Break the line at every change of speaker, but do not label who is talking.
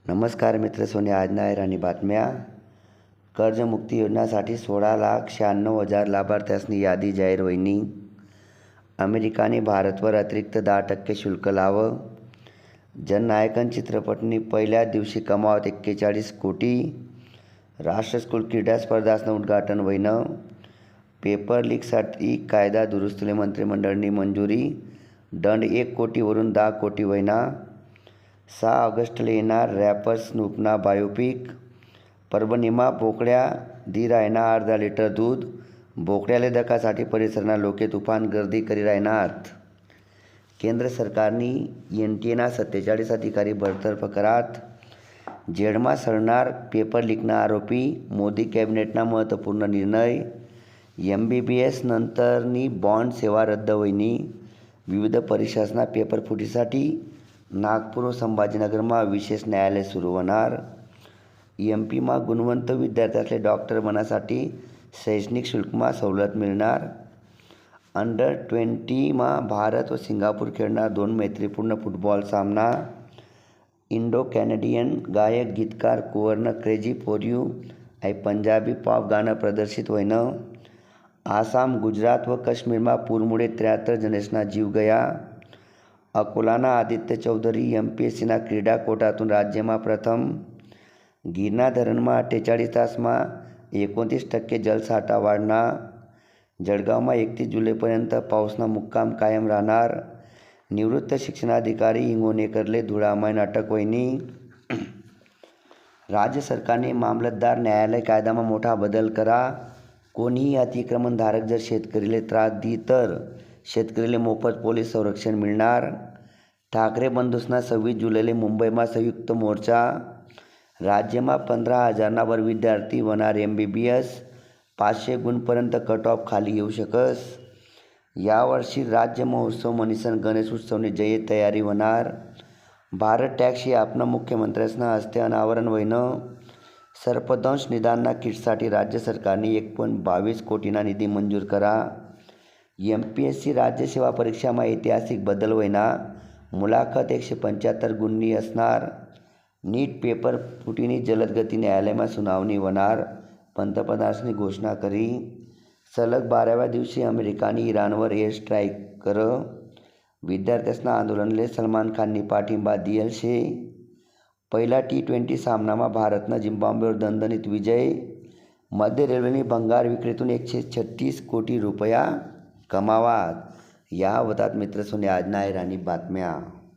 नमस्कार मित्र, सोने आज नायर आणि बातम्या. कर्जमुक्ती योजनासाठी 16,96,000 लाभार्थ्यांनी यादी जाहीर होईनी. अमेरिकाने भारतवर अतिरिक्त 10% शुल्क लावं. जननायकन चित्रपटनी पहिल्या दिवशी कमावत 41 कोटी. राष्ट्र स्कूल क्रीडा स्पर्धाचं उद्घाटन व्हयनं. पेपर लीकसाठी कायदा दुरुस्तीले मंत्रिमंडळनी मंजुरी. दंड 1 कोटीवरून 10 कोटी व्हयना. 6 ऑगस्टला येणार रॅपर स्नूपना बायोपिक. परभणीमा बोकड्या दी रायना अर्धा लिटर दूध. बोकड्याले दखासाठी परिसरना लोके तुफान गर्दी करी राहनात. केंद्र सरकारनी NTA 47 अधिकारी बडतर्फ करात. जेडमा सरणार पेपर लीकना आरोपी. मोदी कॅबिनेटना महत्त्वपूर्ण निर्णय. MBBS नंतरनी बॉन्ड सेवा रद्द होईनी. विविध परीक्षासना पेपर फुटीसाठी नागपूर व संभाजीनगरमा विशेष न्यायालय सुरू होणार. MP मा गुणवंत विद्यार्थ्यासले डॉक्टर बनासाठी शैक्षणिक शुल्कमा सवलत मिळणार. अंडर-20 मा भारत व सिंगापूर खेळणार 2 मैत्रीपूर्ण फुटबॉल सामना. इंडो कॅनेडियन गायक गीतकार कुंवरनं क्रेझी फॉर यू आई पंजाबी पॉप गाणं प्रदर्शित व्हयनं. आसाम, गुजरात व काश्मीरमा पूरमुळे 73 जणसना जीव गया. अकोलाना आदित्य चौधरी MPSCना क्रीडा कोटातून राज्यमा प्रथम. गिरणा धरणमा 48 तासमा 29% जलसाठा वाढणार. जळगावमा 31 जुलैपर्यंत पाऊसना मुक्काम कायम राहणार. निवृत्त शिक्षणाधिकारी इंगोनेकरले धुळामायन अटक व्हयनी. राज्य सरकारने मामलतदार न्यायालय कायदामा मोठा बदल करा. कोणीही अतिक्रमणधारक जर शेतकरीले त्रास दी तर शेतकरीले मोफत पोलीस संरक्षण मिळणार. ठाकरे बंधूसना 26 जुलैले मुंबईमा संयुक्त मोर्चा. राज्यमा 15,000 वर विद्यार्थी होणार MBBS. 500 गुणपर्यंत कट ऑफ खाली येऊ शकस. यावर्षी राज्य महोत्सव म्हणीसन गणेश उत्सवनी जय्यत तयारी होणार. भारत टॅक्सी ॲपनं मुख्यमंत्र्यांसना हस्ते अनावरण व्हयनं. सर्पदंश निदानना किटसाठी राज्य सरकारने 1.22 कोटीना निधी मंजूर करा. MPSC राज्य सेवा परीक्षामा ऐतिहासिक बदल व्हयना. मुलाखत 175 गुणनी असणार. नीट पेपर फुटीनी जलद गती न्यायालयमा सुनावणी होणार. पंतप्रधानांनी घोषणा करी. सलग 12व्या दिवशी अमेरिकाने इराणवर एअर स्ट्राईक करं. विद्यार्थ्यांसना आंदोलनले सलमान खाननी पाठिंबा दियल शे. पहिला T20 सामनामा भारतनं झिम्बाब्वेवर दणदणीत विजय. मध्य रेल्वेने भंगार विक्रीतून 136 कोटी रुपया कमावात. या होतात मित्र, सोने आज नायर आणि बातम्या.